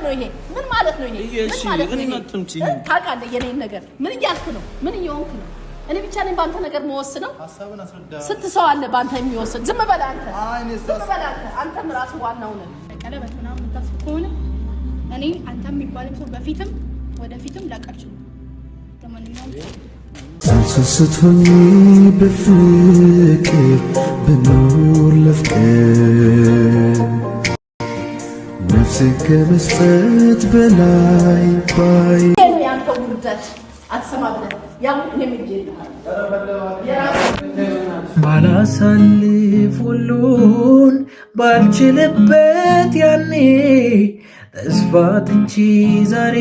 ነው ይሄ? ምን ማለት ነው ይሄ? ምን ማለት ነው? ታውቃለህ የኔን ነገር ምን እያልክ ነው? ምን እየሆንክ ነው? እኔ ብቻ ነኝ ባንተ ነገር መወስነው? ሐሳብን አስረዳ። ስንት ሰው አለ ባንተ የሚወስን? ዝም በል አንተ። ዝም በል አንተ። አንተም ራስህ ዋናው ነህ። ቀለበት ምናምን የምታስብ ከሆነ እኔ አንተ የሚባልም ሰው በፊትም ወደፊትም ላቀርችው ለማንኛውም ስስቶኝ በፍቅር ብኖር ለፍቅር ነፍሴ ከመስጠት በላይ ባይ ያንተ ውርደት አትሰማብለ ያው ባላሳልፍ ሁሉን ባልችልበት ያኔ ተስፋ ትቼ ዛሬ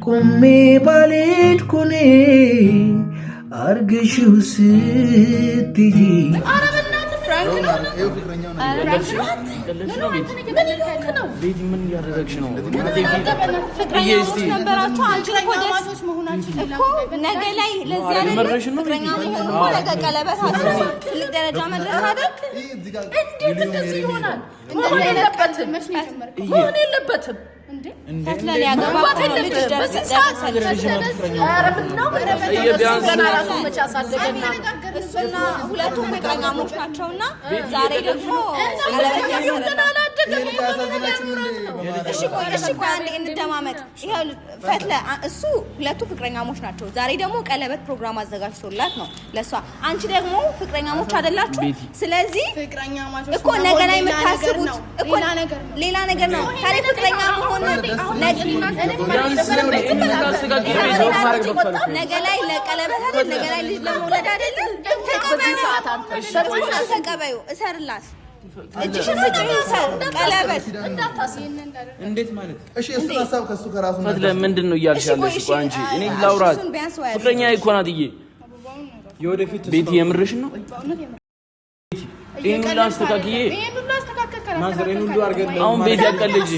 ቆሜ ባልሄድኩኔ አርግሽው ስትይ ምን እያደረግሽ ነው? ፍቅረኛሞች ነበራችሁ። አንቺ ነገ ላይ ለዚህ አይደለም ፍቅረኛ መሆኑ እኮ ነገ ቀለበት አድርጎ ትልቅ ደረጃ መድረስ አይደል? እንዴት እንደዚህ ይሆናል? መሆን የለበትም ፈትለን ያገባት ነው ልጅ ደረሰ እሱና ሁለቱም ፍቅረኛሞች ናቸውና ዛሬ ደግሞ እሺ ቆይ አንዴ እንደማመጥ ይሄው ፈትለ እሱ ሁለቱ ፍቅረኛሞች ናቸው። ዛሬ ደግሞ ቀለበት ፕሮግራም አዘጋጅቶላት ነው ለሷ። አንቺ ደግሞ ፍቅረኛሞች አይደላችሁ። ስለዚህ እኮ ነገ ላይ የምታስቡት እኮ ሌላ ነገር ነው። ታዲያ ፍቅረኛ መሆን ነገ ላይ ለቀለበት አይደል? ነገ ላይ ልጅ ለመውለድ አይደል? ተቀበዩ እሰርላት እጅሽን ስጪኝ ቀለበት እንዴት ማለት እሺ እሱን ሐሳብ ከሱ ከራሱ ፈትለ ምንድነው እያልሽ ያለሽ? እኮ አንቺ እኔ ላውራት ፍቅረኛ እኮ ናት። የወደፊት ቤቲ የምርሽ ነው? ይሄን ሁሉ አስተካክዬ ማዘሬን ሁሉ አርገን አሁን ቤት ያቀልጂ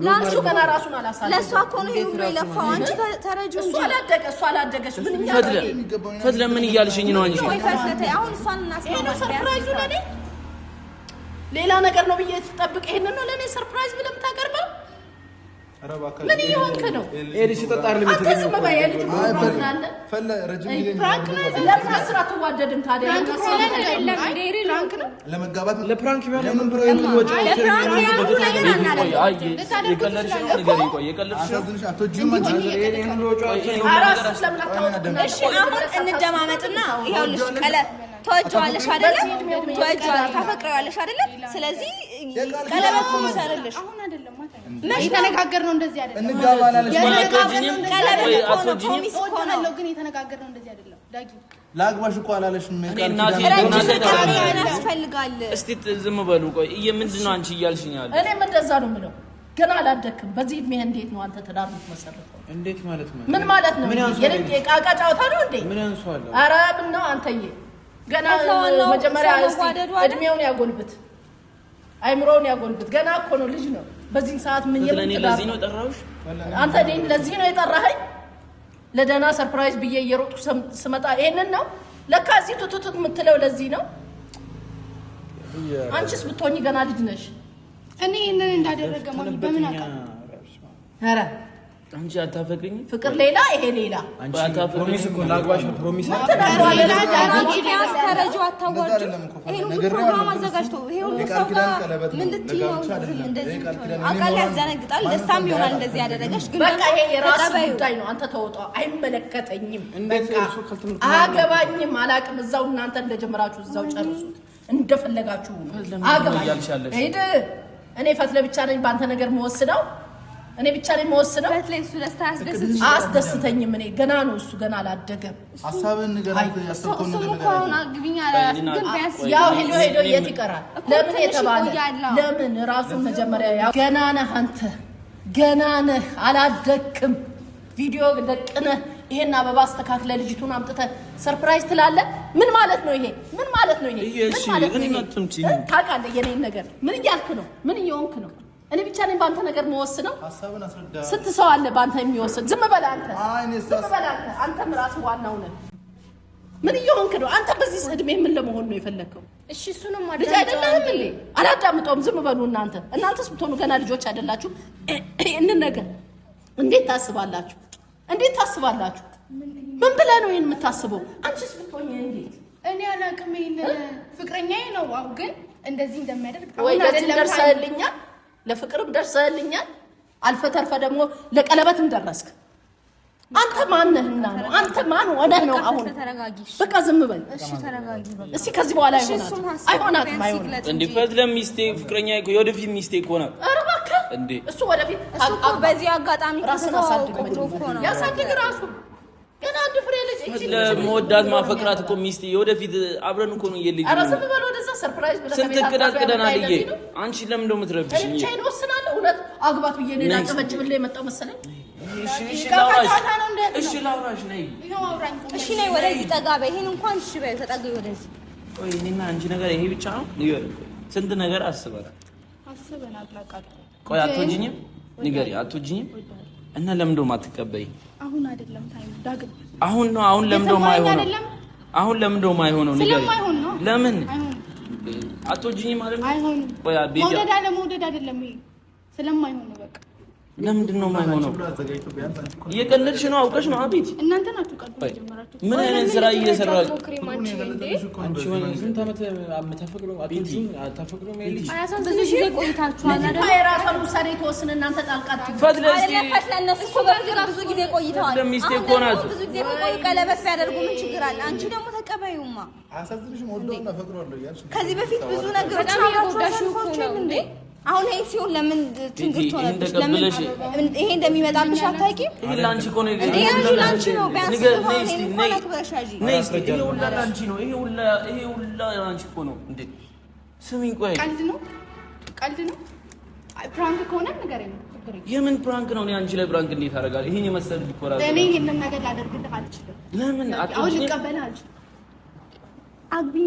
ላንሱ ገና ራሱን አላሳለ ለሷ እኮ ነው ይሄ ሁሉ የለፋው። አንቺ ተረጁ እንጂ እሷ አላደገች ምን ፈትለ ምን እያልሽኝ ነው አንቺ? ወይ ፈትለተ አሁን እሷን እናስቀምጣለን። ሰርፕራይዙ ለኔ ሌላ ነገር ነው ብዬ ተጠብቀ ይሄንን ነው ለኔ ሰርፕራይዝ ብለም ታቀርበው። ምን ይሆንክ ነው? ኤሊሽ ተጣር ለምትገኘው ፈለ ረጅም ጊዜ ፕራንክ ነው። ለፍራንክ ስራ ተዋደድም ታዲያ ለመጋባት ለፕራንክ ቢሆን ምን ፕራንክ ነው? እንደማመጥና ይኸውልሽ ተወጇለሽ አይደለ? ተወጇለሽ ታፈቅሪዋለሽ አይደለ? ስለዚህ ቀለበቱን ይሰርልሽ። አሁን አይደለም ማለት የተነጋገርነው እንደዚህ አይደለም። እንጋባላለሽ ቀለበት እኮ ነው ፕሮሚስ እኮ ነው። ግን የተነጋገርነው እንደዚህ አይደለም። ዳጊ ላግባሽ እኮ አላለሽም። ያስፈልጋል። እስቲ ዝም በሉ። ቆይ ምንድነው አንቺ እያልሽኝ ያለው? እኔም እንደዛ ነው የምለው። ገና አላደክም። በዚህ እድሜ እንዴት ነው አንተ ትዳር የምትመሰርተው? እንዴት ማለት ነው? ምን ማለት ነው? የኔ ቃቃ ጫውታ ነው እንዴ? ምን ያንሷል? ኧረ ምን ነው አንተዬ ገና መጀመሪያ እድሜውን ያጎልብት፣ አይምሮውን ያጎልብት። ገና እኮ ነው ልጅ ነው። በዚህ ሰዓት ምን ለዚህ ነው ጠራሁሽ? አንተ እኔን ለዚህ ነው የጠራኸኝ? ለደህና ሰርፕራይዝ ብዬ እየሮጥኩ ስመጣ ይሄንን ነው ለካ እዚህ ቱቱቱ የምትለው ለዚህ ነው። አንቺስ ብትሆኚ ገና ልጅ ነሽ። እኔ እነን እንዳደረገ ማለት በምን አውቃለሁ? ኧረ አንቺ አታፈቅሪኝ? ፍቅር ሌላ ይሄ ሌላ። አንቺ አታፈቅሪኝ እኮ ላግባሽ ፕሮሚስ ተረጁ አታዋጁ። ይሄን ሁሉ ፕሮግራም አዘጋጅቶ ይሄ ሁሉ ሰው ምን ልትይ ነው? እንደዚህ አቃል ያዘነግጣል። ደስታም ይሆናል እንደዚህ ያደረገሽ። ግን በቃ ይሄ የራስ ጉዳይ ነው። አንተ ተወጣው። አይመለከተኝም። አገባኝም አላቅም። እዛው እናንተ እንደጀመራችሁ እዛው ጨርሱት። እንደፈለጋችሁ አገባኝ። ሄድ እኔ ፈትለ ብቻ ነኝ ባንተ ነገር መወስነው። እኔ ብቻ ነኝ መወስነው። ፈትለ እሱ ደስታ ያስደስት አስደስተኝም። እኔ ገና ነው እሱ ገና አላደገም። ሐሳብን ንገራት። ያሰብኩት ነገር አግቢኛ ግን ቢያንስ ያው ሄዶ የት ይቀራል? ለምን የተባለ ለምን ራሱን መጀመሪያ ያው ገና ነህ አንተ ገና ነህ አላደክም። ቪዲዮ ደቅነህ ይሄን አበባ አስተካክለ ልጅቱን አምጥተህ ሰርፕራይዝ ትላለህ። ምን ማለት ነው ይሄ? ምን ማለት ነው ይሄ? እሺ እኔ መጥምጪ ታውቃለህ የኔን ነገር ምን እያልክ ነው? ምን እየሆንክ ነው? እኔ ብቻ ነኝ ባንተ ነገር መወስነው? ሐሳብን አስረዳ። ስንት ሰው አለ ባንተ የሚወስን? ዝም በል አንተ። ዝም በል አንተ። አንተም ራስህ ዋናው ነህ። ምን እየሆንክ ነው አንተ? በዚህ እድሜ ምን ለመሆን ነው የፈለከው? እሺ እሱንም ልጅ አይደለህም እንዴ? አላዳምጠውም። ዝም በሉ እናንተ። እናንተስ ብትሆኑ ገና ልጆች አይደላችሁ? ይሄንን ነገር እንዴት ታስባላችሁ? እንዴት ታስባላችሁ? ምን ብለህ ነው ይሄን የምታስበው? አንቺስ ብትሆኚ እንዴት? እኔ አላውቅም። ይሄን ፍቅረኛዬ ነው። አው ግን እንደዚህ እንደሚያደርግ ወይ ለዚህ ደርሰህልኛል፣ ለፍቅርም ደርሰህልኛል። አልፈ ተርፈ ደግሞ ለቀለበትም ደረስክ። አንተ ማን ነህና ነው? አንተ ማን ሆነህ ነው? አሁን በቃ ዝም በል እሺ፣ ተረጋጊ። እስኪ ከዚህ በኋላ አይሆናትም። እንዴ ፈትለ ሚስቴክ ፍቅረኛ የወደፊት ሚስቴክ ሆነ። ኧረ እባክህ እንዴ እሱ ወደፊት በዚህ አጋጣሚ ራስን አሳድግ ነው ያሳድግ ራሱ ገና አንድ ፍሬ ልጅ እቺ ለመወዳት ማፈቅራት እኮ ሚስቴ የወደፊት አብረን እኮ ነው የልጅ ኧረ ዝም በል ወደዛ ሰርፕራይዝ ብለህ ስንት ቅዳት ቅደናል። ይሄ አንቺ ለምን እንደው የምትረብሽኝ? እቺ ወስናለሁ። እውነት አግባት ብዬ ነው ላቀበጭብልህ የመጣው መሰለኝ። እሺ ላውራሽ ነይ። እሺ ነይ ወደዚህ ጠጋ በይ። ይሄን እንኳን እሺ በይ ተጠጋይ ወደዚህ። ቆይ እኔና አንቺ ነገር ይሄ ብቻ ነው? ስንት ነገር አስበናል። አላውቃለሁ። ቆይ አትወጂኝም? ንገሪ አትወጂኝም? እና ለምን ደው ማትቀበይ? አሁን አይደለም ታይም ዳግም አሁን ነው። አሁን ለምን ደው ማይሆነው? አሁን ለምን ደው ማይሆነው? ንገሪ ለምን አትወጂኝም ማለት ነው? አይሆንም። ቆይ አቤት መውደድ አይደለም ይሄ ስለማይሆን ነው በቃ። ለምንድን ነው የማይሆነው? እየቀለድሽ ነው? አውቀሽ ነው? አቤት እናንተ ናችሁ ቀልድ ጀመራችሁ። ምን አይነት ስራ እየሰራችሁ? አንቺ ሆነ ስንት ዓመት አምታፈቅሩ አታፈቅሩ ማለት ብዙ ጊዜ ቆይታችኋል አይደል? የራሷን ውሳኔ ተወስነ እናንተ ጣልቃት ፈትለስ ለእነሱ እኮ በፍቅር ብዙ ጊዜ ቆይተዋል። ለሚስቴ እኮ ናት። ብዙ ጊዜ ቆይ ቀለበት ቢያደርጉ ምን ችግር አለ? አንቺ ደግሞ ተቀበዩማ። አሳዝንሽም ወደውና ፈቅሯለሁ ያልሽ ከዚህ በፊት ብዙ ነገሮች አያችሁ እንዴ? አሁን ይሄ ሲሆን ለምን ትንግርት ሆነብሽ? ለምን ይሄ እንደሚመጣብሽ አታውቂም? ይሄ ላንቺ እኮ ነው። ይሄ ላንቺ ነው። ቢያንስ ነይ እስቲ ይሄ ሁላ ላንቺ ነው። ይሄ ሁላ ላንቺ እኮ ነው። እንዴ ስሚኝ፣ ቆይ ቀልድ ነው ፕራንክ ከሆነ ንገረኝ። የምን ፕራንክ ነው? እኔ አንቺ ላይ ፕራንክ እንዴት አደርጋለሁ? ይሄን የመሰለ ዲኮራ እኔ ይሄንን ነገር ላደርግልህ አልችልም። ለምን አሁን ልቀበልህ አልችልም።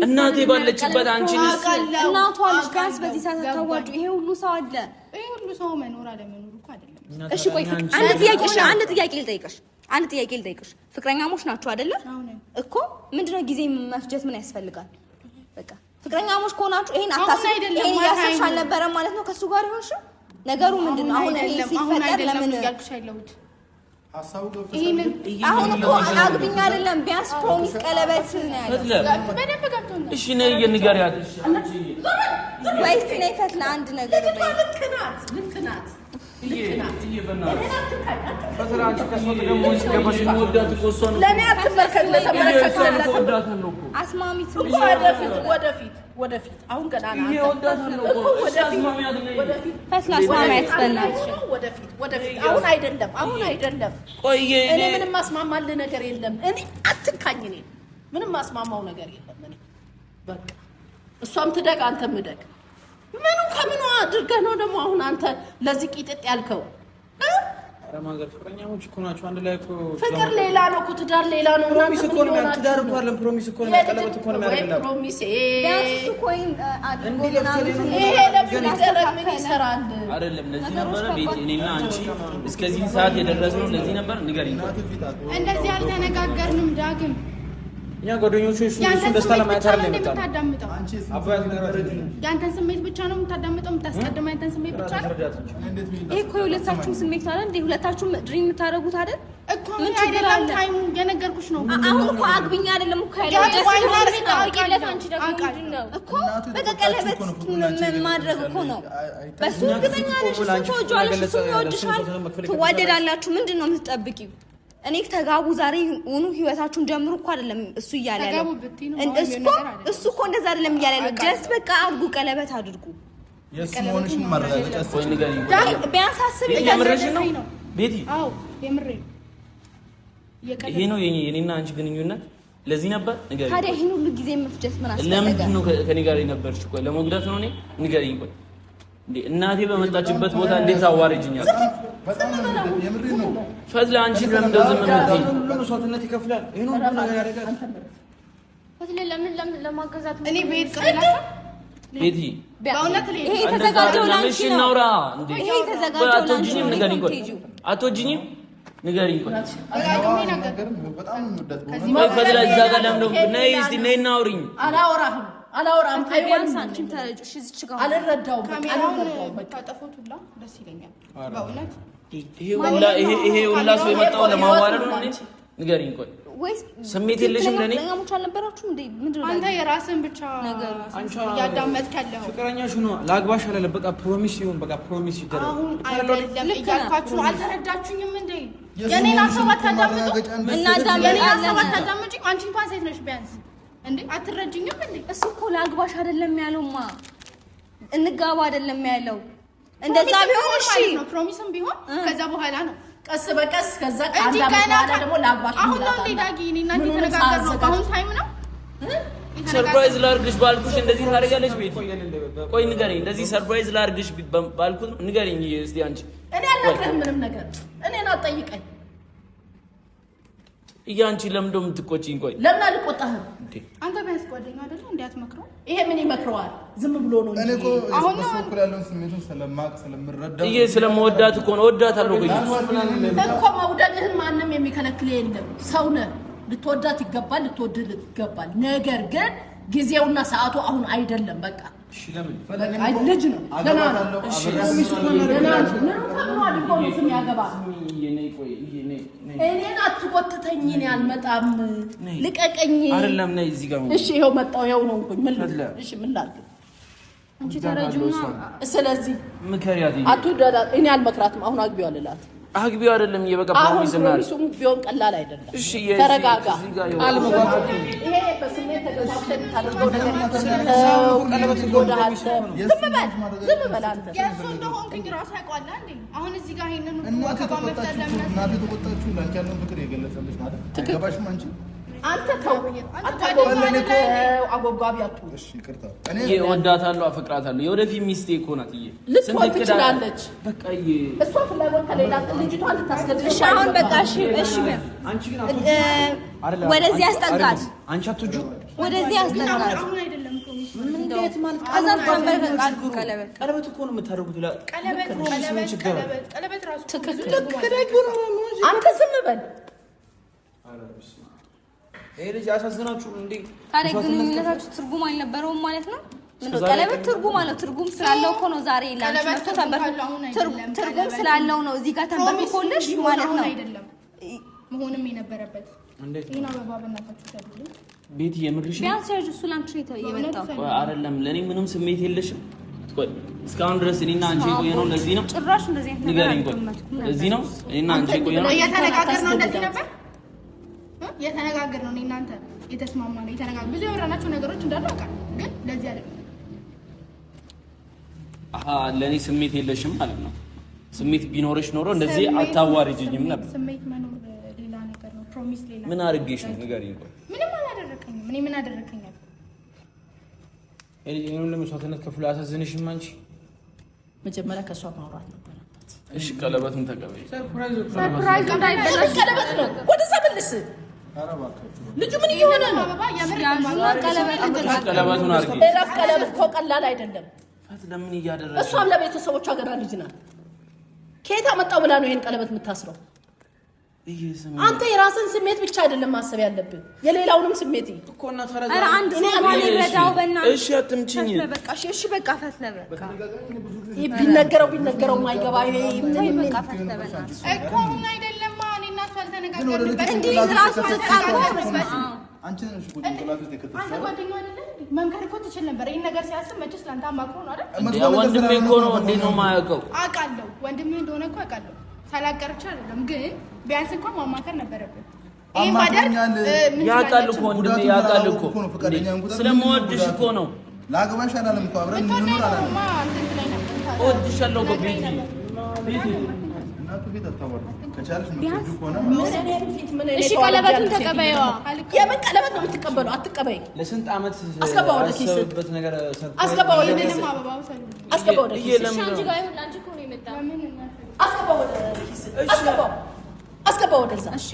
እናቴ ባለችበት አንቺንስ እናቷ ልጅ ቢያንስ በዚህ ሰዓት ታዋጁ። ይሄ ሁሉ ሰው አለ። ይሄ ሁሉ ሰው መኖር አለመኖር እኮ አይደለም። እሺ ቆይ አንድ ጥያቄ ልጠይቅሽ። ፍቅረኛሞች ናችሁ አይደለ? እኮ ምንድነው ጊዜ መፍጀት ምን ያስፈልጋል? በቃ ፍቅረኛሞች ከሆናችሁ ይሄን እያሰብሽ አልነበረም ማለት ነው ከሱ ጋር ይሆንሽ ነገሩ ምንድነው? አሁን ይሄ ሲፈጠር ለምን ያልኩሽ አይለውት አሁን እኮ አግቢኝ አይደለም ቢያንስ ፕሮሚስ ቀለበት ነው ያለው። በደንብ ገብቶኛል። እሺ ነይ ንገሪያት። እሺ ወይስ ነይ ፈትለ አንድ ነገር በይ። ልክ ናት። ለእኔ አትመርከት። አስማሚት ወደፊት አሁን ገና ፈትለ አስማሚያት በእናትሽ ወደፊት አሁን አይደለም። እኔ ምንም ማስማማልህ ነገር የለም። እኔ አትንካኝ። እኔ ምንም ማስማማው ነገር የለም። እኔ በቃ እሷም ትደግ አንተም እደግ። ምኑ ከምኑ አድርገህ ነው ደግሞ አሁን አንተ ለዚህ ቂጥጥ ያልከው? አረማገር ፍቅረኛሞች እኮ ናቸው። አንድ ላይ እኮ ፍቅር ሌላ ነው እኮ ትዳር ሌላ ነው። ፕሮሚስ እኮ ነው። ትዳር እኮ አይደለም። ፕሮሚስ እኮ ነው። ቀለበት እኮ ነው የሚያደርግልህ። ፕሮሚስ ቢያንስ እኮ ይሄ ለምን ይደረግ? ምን ይሰራል? አይደለም ለዚህ ነበር ቤት እኔና አንቺ እስከዚህ ሰዓት የደረስነው ለዚህ ነበር። ንገሪኝ። እንደዚህ አልተነጋገርንም ዳግም። እኛ ጓደኞቹ እሱን ደስታ ለማየት አይደለም የምታዳምጠው። አባያት ነገር ያንተን ስሜት ብቻ ነው የምታዳምጠው፣ የምታስቀድመው ያንተን ስሜት ብቻ ነው። ይሄ እኮ የሁለታችሁም ስሜት ነው አይደል? ሁለታችሁም ድሪም የምታደርጉት አይደል? እኮ ምን አይደለም ታይሙ የነገርኩሽ ነው። አሁን እኮ አግቢኝ አይደለም እኮ ያለው እኮ በቃ ቀለበት ማድረግ እኮ ነው። በሱ እርግጠኛ ነሽ? እሱ ተወጇለሽ፣ እሱ ይወድሻል፣ ትዋደዳላችሁ። ምንድን ነው የምትጠብቂው? እኔ ተጋቡ ዛሬ ሆኑ ህይወታችሁን ጀምሩ እኮ አይደለም እሱ እያለ ያለው። እሱ እኮ እንደዛ አይደለም እያለ ያለው። ጀስት በቃ አድርጉ፣ ቀለበት አድርጉ። የስሞንሽን ማረጋገጫ ወይ ንገሪኝ። ቢያንስ አስብ። የምርሽን ነው ቤቲ? አዎ የምሬን። ይሄ ነው የኔና አንቺ ግንኙነት ለዚህ ነበር? ንገሪኝ። ታዲያ ይሄን ሁሉ ጊዜ መፍጀት ምን አስፈለገ? ለምንድን ነው ከኔ ጋር የነበርሽ? ቆይ ለመጉዳት ነው? እኔ ንገሪኝ። ቆይ እንዴ እናቴ በመጣችበት ቦታ እንዴት አዋርጅኛል? ፈትለ አንቺ ለምን እንደዚህ የምትይ? ሁሉ ሰውነት ይከፍላል። ይሄን ሁሉ ነገር ያደርጋል። ፈትለ ለምን ለማገዛት እኔ ቤት ቀላታ ቤቲ በእውነት ይሄ ተዘጋጀው ላንቺ ነው። እናውራ እንዴ? ይሄ ተዘጋጀው ላንቺ ነው። ንገሪኝ። ቆይ አትወጂኝም? ንገሪኝ። ቆይ በጣም ነው ወደት ፈትለ እዛ ጋር ለምን ነይ እስቲ ነይ እናውሪኝ። አላወራህም አላወራም። ቢያንስ አንቺም ተረጅሽ እዚች ጋር አልረዳውም። ታጠፉት ሁላ ደስ ይለኛል በእውነት። ይሄ ሁላ ሰው የመጣው ለማዋረድ ነው። ንገሪኝ ቆይ ወይስ ስሜት የለሽም ለኔ? ፍቅረኛሞች አልነበራችሁም እንዴ? ምንድነው አንተ የራስን ብቻ ነገር ያዳመጥክ ያለው? ፍቅረኛሽ ነው ላግባሽ አላለ። በቃ ፕሮሚስ ይሁን፣ በቃ ፕሮሚስ ይደረግ። አሁን አይደለም እያልኳችሁ አልተረዳችሁኝም እንዴ? የኔን ሀሳብ አታዳምጡ እና የኔን ሀሳብ አታዳምጪ። አንቺ እንኳን ሴት ነሽ ቢያንስ እንዴ አትረጅኝም እንዴ? እሱ እኮ ላግባሽ አይደለም ያለውማ፣ እንጋባ አይደለም ያለው። እንደዛ ቢሆን እሺ ነው፣ ፕሮሚስም ቢሆን ከዛ በኋላ ነው ቀስ በቀስ ከዛ አንድ አመት ደግሞ ላግባሽ አሁን ነው እንዴ ዳጊ? እኔና አንቺ ተነጋገርነው አሁን ታይም ነው። ሰርፕራይዝ ላርግሽ ባልኩሽ እንደዚህ ታደርጋለሽ? ቤት ቆይ ንገሪኝ። እንደዚህ ሰርፕራይዝ ላርግሽ ባልኩት ንገሪኝ እስቲ አንቺ። እኔ አልነግርህም ምንም ነገር። እኔን አትጠይቀኝ። አንቺ ለምን ደም የምትቆጪኝ? ቆይ ለምን አልቆጣህም? አንተ ቢያንስ ጓደኛ አይደለ እንዴ? አትመክረው። ይሄ ምን ይመክረዋል? ዝም ብሎ ነው እንጂ እኔ እኮ በሰኩል ያለውን ስሜቱን ስለማቅ ስለምረዳ ስለምወዳት እኮ ነው። ወዳታለሁ እኮ መውደድህን ማንም የሚከለክል የለም። ሰው ነህ፣ ልትወዳት ይገባል፣ ልትወድህ ይገባል። ነገር ግን ጊዜውና ሰዓቱ አሁን አይደለም። በቃ እሺ ለምን አይ ልጅ ነው ገና ነው። እሺ ገና ነው። ምን ያገባል? እኔን አትቆጥተኝ። እኔ አልመጣም። ልቀቀኝ። አይደለም ነይ እዚህ ጋር። እሺ ይሄው መጣው። ይሄው ነው እንኩኝ። ምን እሺ ምን ላድርግ? አንቺ ተረጁና ስለዚህ ምከሪያት። አትወዳዳ። እኔ አልመክራትም። አሁን አግቢው አልላት። አግቢው አይደለም እየበቃ ፕሮሚስ እና ፕሮሚሱም ቢሆን ቀላል አይደለም። እሺ ተረጋጋ። አልመጓት። ይሄ በስሜት ተገፋፍተን ታደርገው ነገር ነው። ቀለበት ይጎዳሃል። ዝም በል አንተ። የእሱ እንደሆንኩኝ ራሱ ያውቀዋል እንዴ? አሁን እዚህ ጋር ይሄንን እናቴ ተቆጣችሁ ላንቺ ያለውን ፍቅር የገለጸልሽ ማለት አይገባሽም አንቺ አንተ ተው አጎጓቢ አትሁን። እሺ ይቅርታ። እኔ እወዳታለሁ፣ አፈቅራታለሁ። የወደፊት ሚስቴ እኮ ናት። ልትወድ ትችላለች። በቃ እሷ ፍላጎት ከሌላ ልጅቷን ልታስገድል። እሺ አሁን በቃ እሺ አንቺ ግን ወደዚህ ያስጠጋት። አንቺ አትወጁ ወደዚህ ያስጠጋት። አሁን አይደለም ፕሮሚስ እንዴት ማለት አዛን ተንበርካት። ቀለበት እኮ ነው የምታደርጉት። ቀለበት ራሱ ትክክል። አንተ ዝም በል። ይሄ ልጅ ያሳዝናችሁ እንዴ? ታዲያ ግንኙነታችሁ ትርጉም አልነበረውም ማለት ነው? ምንድነው ቀለበት ትርጉም አለው? ትርጉም ስላለው እኮ ነው ዛሬ ላንቺ መጥቶ ትርጉም ስላለው ነው እዚህ ጋር ተንበርክኮልሽ ማለት ነው። አይደለም መሆንም የነበረበት እንዴት ይሄን አበባ በእናታችሁ ታድርጉ። ቤት የምርሽ ቢያንስ ያጅ እሱ ላንቺ የመጣው አይደለም። ለኔ ምንም ስሜት የለሽም። ቆይ እስካሁን ድረስ እኔና አንቺ የቆየነው ለዚህ ነው። ጭራሽ እንደዚህ አይነት ነገር አይደለም። ለዚህ ነው እኔና አንቺ የቆየነው። እየተነጋገርነው እንደዚህ ነበር የተነጋገርነው። እኔ እናንተ የተስማማነው የተነጋገር ብዙ ያወራናቸው ነገሮች እንዳሉ አውቃለሁ፣ ግን ለዚህ አይደለም። ለኔ ስሜት የለሽም ማለት ነው። ስሜት ቢኖርሽ ኖሮ እንደዚህ አታዋርጂኝም ነበር። ስሜት መኖር ሌላ ነገር ነው፣ ፕሮሚስ ሌላ። ምን አድርጌሽ ነው ንገሪኝ። ቆይ ምንም አላደረከኝም። እኔ ምን አደረከኝ? ይሄንን ለመስዋዕትነት ከፍሎ አሳዝንሽም አንቺ። መጀመሪያ ከሷ ማውራት ነበረበት። እሺ ቀለበቱን ተቀበይ። ሰርፕራይዝ እንዳይበላሽ ቀለበት ነው። ወደዛ መልስ። ልጁ ምን እየሆነ ነው? ቀለበቱን አድርጊ። እረፍ። ቀለበት እኮ ቀላል አይደለም። ለምን እያደረገ? እሷም ለቤተሰቦቿ ገና ልጅ ናት። ከየት አመጣው ብላ ነው ይሄን ቀለበት የምታስረው? አንተ የራስን ስሜት ብቻ አይደለም ማሰብ ያለብን፣ የሌላውንም ስሜት እኮ እና ተረጋ። ኧረ አንድ ሰው ማን ይረዳው? በእናትህ እሺ አትምጪኝ። በቃ እሺ በቃ ፈትለ በቃ ቢነገረው ማይገባ ምን በቃ ፈትለ በእናትህ እኮ ምን አይደለም። እኔና እሷ አልተነጋገርንበት እንዴ ራሱ ተጣጣ አንቺ ነሽ እኮ ጭንቅላት ውስጥ የከተተሽ። አንተ ጓደኛው አይደለም መምከር እኮ ትችል ነበር። ይሄን ነገር ሲያስብ መቼስ ላንተ አማክሮ ነው አይደል? ወንድሜ እኮ ነው። እንዴት ነው የማያውቀው? አውቃለሁ ወንድሜ እንደሆነ እኮ አውቃለሁ። ሳላቀርቻ አይደለም ግን ቢያንስ እንኳን ማማከር ነበረብን። ይሄን ማደር ያውቃል እኮ ወንድሜ ያውቃል እኮ ስለምወድሽ እኮ ነው። ላግባሽ አላለም እኮ አብረን እንኖር አላለም። እወድሻለሁ እኮ ቤቲ እናቱ ቤት አታወራ ከቻልሽ ነው ከሆነ እሺ ቀለበቱን ተቀበይዋ። የምን ቀለበት ነው የምትቀበለው? አትቀበይ። ለስንት አመት አስገባው ወደ ኪስ ያሰብበት ነገር አስገባው ወደ ኪስ አስገባው ወደ ኪስ አንቺ ጋር ይሁን አንቺ እኮ ነው የመጣው። አስገባው ወደ ኪስ አስገባው ወደዛ። እሺ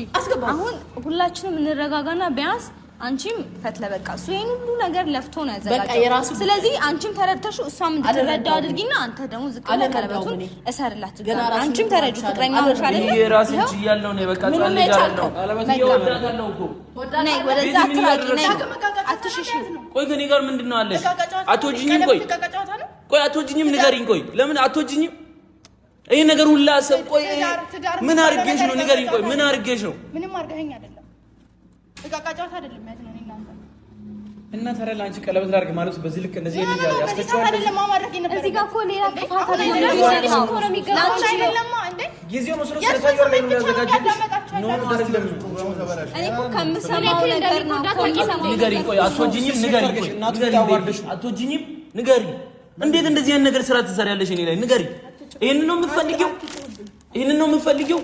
አሁን ሁላችንም እንረጋጋና ቢያንስ አንቺም ፈትለ በቃ እሱ ይሄን ሁሉ ነገር ለፍቶ ነው ያዘጋጀው። ስለዚህ አንቺም ተረድተሽው እሷም እንድትረዳው አድርጊና አንተ ደግሞ ዝቅ ብለህ ቀለበቱን እሰርላት። አንቺም ተረጁ ፍቅረኛ ሆነሽ አይደል? የራስ እጅ ያለው ነው በቃ ጻልጋለሁ። ቀለበት ይወዳታለሁ እኮ ነይ ወደዛ አትራቂ ነይ አትሽሽ። ቆይ ከኔ ጋር ምንድነው አለሽ? አትወጂኝም? ቆይ አትወጂኝም? ንገሪኝ። ቆይ ለምን አትወጂኝም? ይሄ ነገር ሁላ ሰብ ቆይ ምን አርገሽ ነው? ንገሪኝ። ቆይ ምን አርገሽ ነው? ምንም አርገኸኝ አይደለም። ተቃቃጫውታ አይደለም ያዝነው እናንተ እና ታዲያ ለአንቺ ቀለበት ላድርግ ማለት በዚህ ልክ እንደዚህ ያስከፋል አይደለም። ማማድረግ የነበረ እዚህ ጋር እኮ ሌላ ጥፋት አይደለም። ጊዜው መስሎ ስለታየው ላይ ነው ያዘጋጀልሽ። እኔ እኮ ከምሰማው ነገር ነው እኮ ንገሪኝ። ቆይ አትወጂኝም? ንገሪኝ። ቆይ አትወጂኝም? ንገሪኝ። እንዴት እንደዚህ አይነት ነገር ስራ ትሰሪያለሽ እኔ ላይ? ንገሪኝ። ይሄንን ነው የምትፈልጊው? ይሄንን ነው የምትፈልጊው?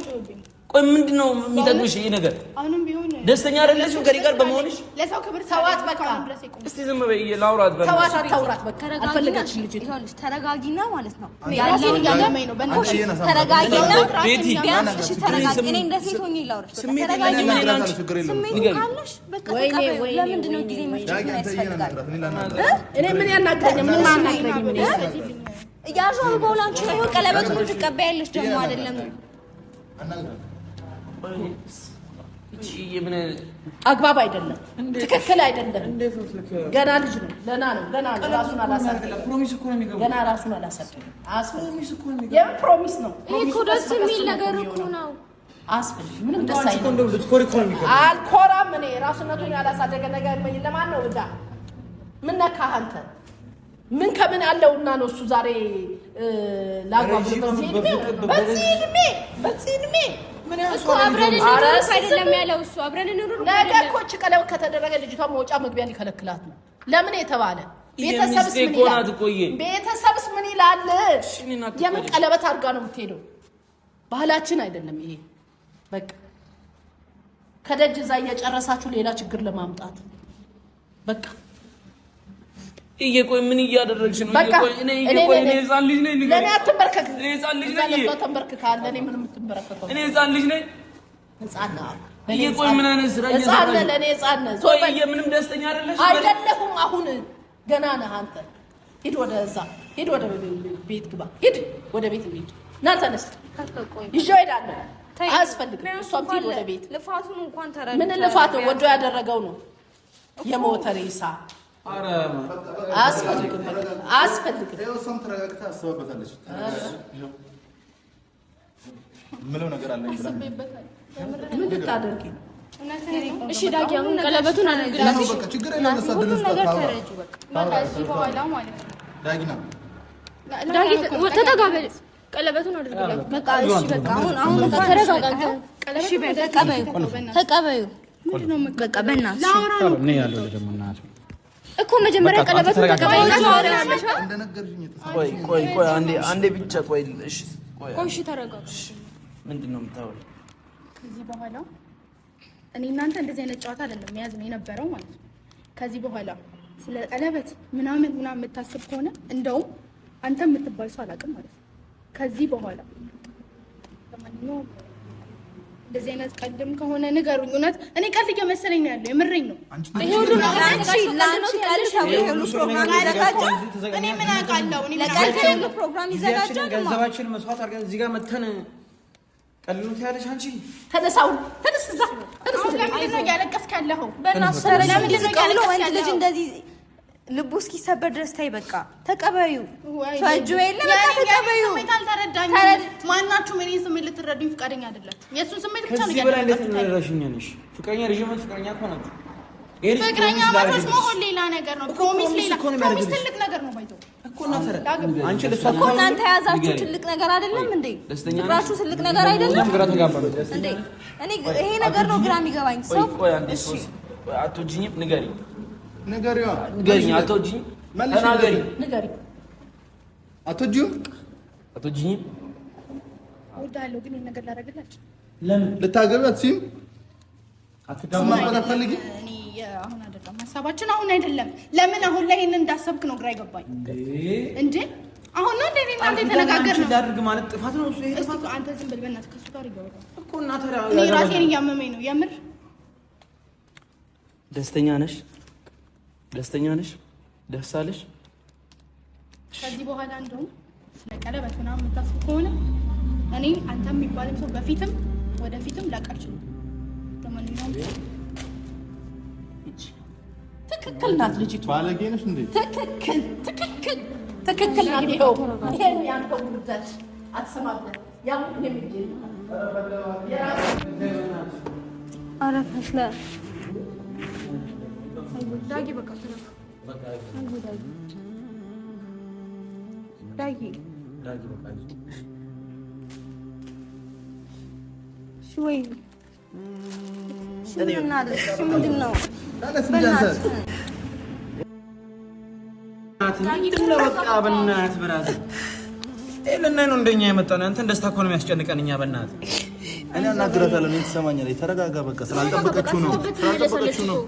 ቆይ ምንድነው የሚጠቅምሽ ይሄ ነገር? አሁንም ቢሆን ደስተኛ አይደለሽም ከኔ ጋር በመሆንሽ? ለሰው ክብር ተዋት። በቃ እስቲ ዝም በይ ላውራት። ተዋት፣ አታውራት። በቃ አልፈልጋችም። ልጅ ይኸውልሽ ተረጋጊና ማለት ነው። ያለኝ ያለመኝ ነው። በእናትሽ ተረጋጊና ቤቲ ቢያንስ እሺ ተረጋጊ። እኔ እንደ ሴት ሆኜ ላውራሽ። ተረጋጊ ማለት ስሜት ካለሽ በቃ ተቀበይ። ለምንድን ነው ጊዜ መስጠት ያስፈልጋል? እኔ ምን ያናግረኝ? ምን ያናግረኝ? ምን ያዡ በውላንቺ ነው ቀለበቱን ትቀበያለሽ ደግሞ አይደለም አግባብ አይደለም፣ ትክክል አይደለም። ገና ልጅ ነው፣ ገና ነው፣ ገና ራሱን አላሳደገም። ፕሮሚስ እኮ ነው የሚገባው። ገና ራሱን አላሳደገም። ፕሮሚስ እኮ ነው የሚገባው። ፕሮሚስ ነው። ይሄ እኮ ደስ የሚል ነገር እኮ ነው። አስፈልግ ምንም ደስ አይልም። አልኮራም። እኔ ራሱነቱን ያላሳደገ ነገር ለማን ነው እዳ? ምን ነካህ አንተ? ምን ከምን ያለውና ነው እሱ ዛሬ ላጓብ በዚህ እድሜ ምን ያንሱ አብረን እንኑር አይደለም ያለው እሱ አብረን እንኑር ነገ እኮ እቺ ቀለበት ከተደረገ ልጅቷ መውጫ መግቢያ ሊከለክላት ነው። ለምን የተባለ ቤተሰብስ ምን ይላል? የምን ቀለበት አድርጋ ነው የምትሄደው? ባህላችን አይደለም ይሄ። በቃ ከደጅ እዛ እየጨረሳችሁ ሌላ ችግር ለማምጣት በቃ ቆይ ምን እያደረግሽ ነው? እኔ ህፃን ልጅ ነኝ። ለኔ አትንበርከክ። እኔ ህፃን ልጅ ነኝ። ለኔ ተንበርከካል። ለኔ ምንም ትንበርከከው? እኔ ህፃን ልጅ ነኝ። ህፃን ነው። ቆይ ምን አይነት ስራ ህፃን ነህ? ለኔ ህፃን ነህ። ቆይ ምንም ደስተኛ አይደለሽ? አይደለሁም። አሁን ገና ነህ አንተ። ሂድ ወደዛ፣ ሂድ ወደ ቤት ግባ። ሂድ ወደ ቤት ሂድ። ና ተነስ። ይዤው እሄዳለሁ። አያስፈልግም። እሷም ትሂድ ወደ ቤት። ልፋቱን እንኳን ተረድተህ ምን ልፋት ወዶ ያደረገው ነው የሞተ ሬሳ። አያስፈልግም። እሷም ተረጋግታ አስባበታለች። ምለው ነገር አለ ምን ልታደርጊ ነው? እሺ ዳጊ አሁን ቀለበቱን አድርግላት። በቃ ችግር የለም። ሁሉም ነገር ተረጂ በቃ ከዚህ በኋላ ማለት ነው። ዳጊና ዳጊ ተጠጋበል። ቀለበቱን አድርግላት። በቃ እሺ በቃ አሁን ተረጋጋ። እሺ ተቀበዩ። ምንድነው በቃ በእናትሽ ምን ያለው ደግሞ እናት እኮ መጀመሪያ ቀለበቱን ተቀበይና ታወሪያለሽ። እንደነገርሽኝ ቆይ አንዴ ብቻ ቆይ። እሺ ተረጋጋ። ምንድነው የምታወሪው? ከዚህ በኋላ እኔ እናንተ እንደዚህ አይነት ጨዋታ አይደለም መያዝ ነው የነበረው ማለት ነው። ከዚህ በኋላ ስለ ቀለበት ምናምን የምታስብ ከሆነ እንደውም አንተ የምትባል ሰው አላውቅም ማለት ነው። ከዚህ በኋላ ለማንኛውም እንደዚህ አይነት ቀልድም ከሆነ ንገሩኝ። እውነት እኔ ቀልድ እየመሰለኝ ነው ያለው፣ የምሬኝ ነው። ይሄ ሁሉ ለአንቺ ቀልድ ሁሉ ፕሮግራም ይዘጋጃል። እኔ ምን አውቃለሁ? እኔ ለቀልድ ሁሉ ፕሮግራም ይዘጋጃል። ገንዘባችንን መስዋዕት አድርገን እዚህ ጋር መተን ቀልድ ነው ትያለሽ አንቺ። ተነሳው ተነስ። እዛ ተነስ። ለምንድን ነው እያለቀስክ ያለኸው? በእናትሽ ለምንድን ነው ያለቀስክ? ወንድ ልጅ እንደዚህ ልቡ እስኪሰበር ድረስ ታይ። በቃ ተቀበዩ። ፈጁ የለ በቃ ተቀበዩ። ስሜት አልተረዳኝም። ማናችሁም እኔን ስሜት ልትረዱኝ ፈቃደኛ አይደላችሁም። የእሱን ስሜት ብቻ ነው ያለሽ። ፍቅረኛ ልጅመት ፍቅረኛ እኮ ናችሁ። ፍቅረኛ ማለት መሆን ሌላ ነገር ነው። ፕሮሚስ ሌላ ፕሮሚስ ትልቅ ነገር ነው። ባይዘው እኮ አንቺ እኮ እናንተ ያዛችሁ ትልቅ ነገር አይደለም እንዴ? ፍቅራችሁ ትልቅ ነገር አይደለም ግራ ተጋባን እንዴ? እኔ ይሄ ነገር ነው ግራ የሚገባኝ። ሰው እሺ አትወጂኝም? ንገሪኝ። ንገሪዋ። አትወጂኝም? ተናገሪ። ንገሪኝ። አትወጂውም? አትወጂኝም? እወዳለሁ ግን ይሄን ነገር ላደርግላችሁ። ለምን ልታገቢ አትሲም? አትፈልጊ? እኔ አሁን አይደለም ሀሳባችን፣ አሁን አይደለም። ለምን አሁን ላይ ይሄን እንዳሰብክ ነው ግራ ይገባኝ እንዴ? አሁን ነው እንዴ እናንተ ተነጋገርነው ላድርግ ማለት ጥፋት ነው እሱ። ይሄ ጥፋት አንተ ዝም ብል በእናትህ ከሱ ጋር ይገባል እኮ እና ታዲያ እኔ ራሴን እያመመኝ ነው የምር። ደስተኛ ነሽ? ደስተኛ ነሽ? ደስ አለሽ? ከዚህ በኋላ እንደውም ስለ ቀለበት ምናምን የምታስብ ከሆነ እኔ አንተ የሚባልም ሰው በፊትም ወደፊትም ላውቅ አልችልም። ለማንኛውም ትክክል ናት ልጅቱ። ባለጌ ነሽ እንዴ? ትክክል ናት። ይኸው ይሄን ያንተው ጉዳት አትሰማበት። ያው የሚገኝ ኧረ ፈትለ ዳጊ በቃ ዳጊ ወይ ምንድን ነው? በቃ በእናትህ ብራዘር ልናይ ነው እንደኛ የመጣነው። አንተን ደስታ እኮ ነው የሚያስጨንቀን። እኛ በእናትህ እኔ አናግራታለሁ። እኔ ትሰማኛለህ? ተረጋጋ። በቃ ስላልጠበቀችው ነው።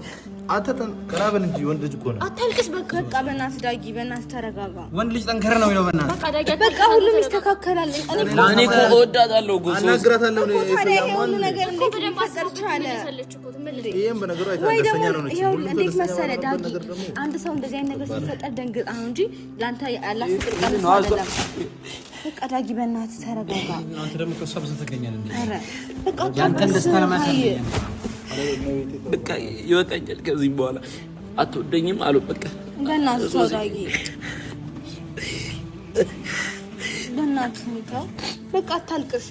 አተተን ቀራበል እንጂ ወንድ ልጅ እኮ ነው። አታልቅስ። በቃ በእናትህ ዳጊ፣ በእናትህ ተረጋጋ። ወንድ ልጅ ጠንከር ነው የሚለው። በእናትህ በቃ ሁሉም ይስተካከላል። እኔ እኮ እወዳታለሁ። አናግራታለሁ። ታዲያ ይሄ ሁሉ ነገር እንዴት ሊፈጠር ቻለ? ይሄም በነገሩ ወይ ደግሞ ይሄው እንዴት መሰለህ ዳጊ፣ አንድ ሰው እንደዚህ አይነት ነገር ሲፈጠር ደንግጣ ነው እንጂ ላንተ ያላት ፍቅር ቀርቶ አይደለም። በቃ ዳጊ በእናትህ ተረጋጋ። አንተ ደግሞ ከሷ ብዙ ተገኛለህ እንዴ? አረ በቃ ያንተን ደስታ ለማሳየት በቃ ይወጣኛል። ከዚህ በኋላ አትወደኝም አሉ። በቃ በእናትህ ሰው ዳጊ፣ በእናትህ ነው። በቃ አታልቅስ።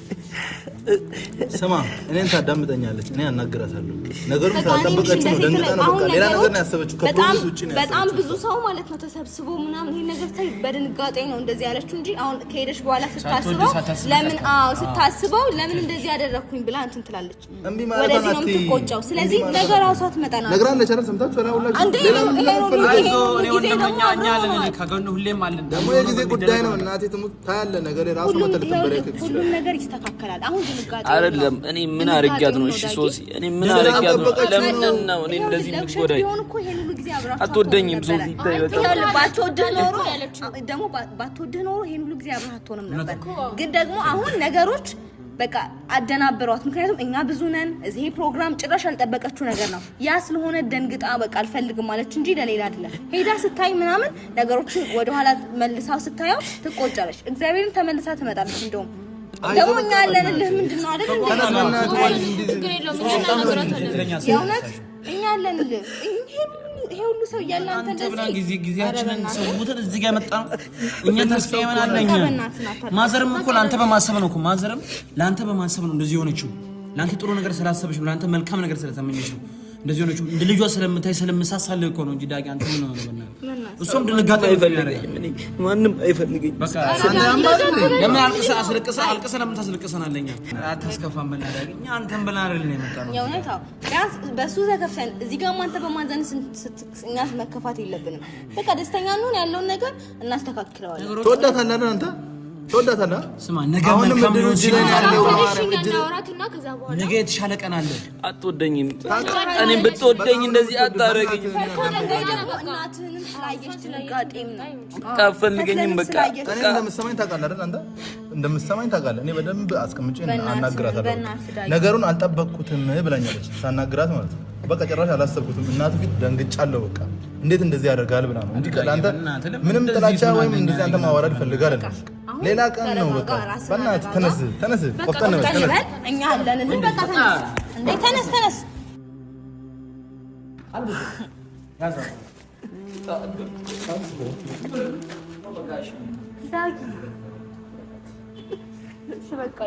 ስማ፣ እኔን ታዳምጠኛለች። እኔ አናግራታለሁ። ነገሩን ታጠብቀችው ነው። ደንግጣ ነው። በቃ ሌላ ነገር ነው ያሰበችው። ከፖሊስ ውጪ ነው። በጣም ብዙ ሰው ማለት ነው ተሰብስቦ ምናምን ይሄን ነገር ሳይ በድንጋጤ ነው እንደዚህ ያለችው እንጂ አሁን ከሄደች በኋላ ስታስበው ለምን እንደዚህ ያደረኩኝ ብላ እንትን ትላለች። ወደዚህ ነው የምትቆጨው። ስለዚህ ነገ ራሷ ትመጣና ነግራለች አይደል? ሰምታችሁ አላውላችሁ። ሌላ ምን ነው? አይዞ እኔ ወንድምኛ አኛለን እኔ ከጎኑ ሁሌም አለን። ደግሞ የጊዜ ጉዳይ ነው። እናቴ ትሙት ታያለ ነገር ራሱ መተደበረ ሁሉም ነገር ይስተካከላል። አሁን ድንጋጤ አይደለም። እኔ ምን አርጋት ነው? እሺ ሶሲ፣ እኔ ምን አርጋት ነው? ለምን ነው እኔ እንደዚህ የምትጎዳኝ? አትወደኝም ሶሲ። ባትወድህ ኖሮ ይሄን ሁሉ ጊዜ አብረህ አትሆንም ነበር። ግን ደግሞ አሁን ነገሮች በቃ አደናበሯት። ምክንያቱም እኛ ብዙ ነን። እዚህ ፕሮግራም ጭራሽ ያልጠበቀችው ነገር ነው። ያ ስለሆነ ደንግጣ በቃ አልፈልግም ማለች እንጂ ለሌላ አይደለም። ሄዳ ስታይ ምናምን ነገሮችን ወደኋላ መልሳው ስታየው ትቆጫለች። እግዚአብሔርን ተመልሳ ትመጣለች። እንደውም ደግሞ እኛ ያለንልህ ምንድን ነው አይደል? የእውነት እኛ ያለንልህ ይሄ ሁሉ ሰው እያለ አንተ እንደዚህ ጊዜያችንን ሰውተን እዚህ ጋር መጣ ነው። እኛ ተስፋ ይመናለኛ ማዘርም እኮ ላንተ በማሰብ ነው እኮ ማዘርም ላንተ በማሰብ ነው እንደዚህ ሆነችው። ላንተ ጥሩ ነገር ስላሰበች ነው። ላንተ መልካም ነገር ስለተመኘች ነው እንደዚህ ሆነችው። እንደ ልጇ ስለምታይ ስለምሳሳልህ እኮ ነው እንጂ ዳጊ አንተ ምን ነው ነው? እሷም ድንጋጤ አይፈልግም። ማንም አይፈልግኝ። በቃ ለምን አልቅሰህ ለምን ታስለቅሰናለኛ? አታስከፋም። በእናትህ እኛ አንተን ብለን አይደል ነው የመጣነው። የእውነት ቢያንስ በሱ ተከፍተን እዚህ ጋር አንተ በማዘን እኛ መከፋት የለብንም። በቃ ደስተኛ እንሁን፣ ያለውን ነገር እናስተካክለዋለን። ትወዳታለህ አንተ ትወዳታለህ። ስማ ነገ መልካም ሊሆን ይችላል። ነገ የተሻለ ቀን አለ። አትወደኝም። እኔም ብትወደኝ እንደዚህ አታረገኝ። እናትህንም ስላየች ድንጋጤም ነው። አትፈልገኝም። በቃ እኔ እንደምትሰማኝ ታውቃለህ አይደል? አንተ እንደምትሰማኝ ታውቃለህ። እኔ በደንብ አስቀምጬ አናግራታለሁ። ነገሩን አልጠበቅኩትም ብላኛለች ሳናግራት ማለት ነው። በቃ ጭራሽ አላሰብኩትም። እናቱ ፊት ደንግጫለሁ። በቃ እንዴት እንደዚህ ያደርጋል ብላ ነው እንጂ ለአንተ ምንም ጥላቻ ወይም እንደዚህ አንተ ማዋራድ ፈልጋል አይደል? ሌላ ቀን ነው። በቃ በእናትህ ተነስ፣ ቆፍጠን ነው ተነስ። እኛ አለንልህ። በቃ ተነስ እንዴ! ተነስ። በቃ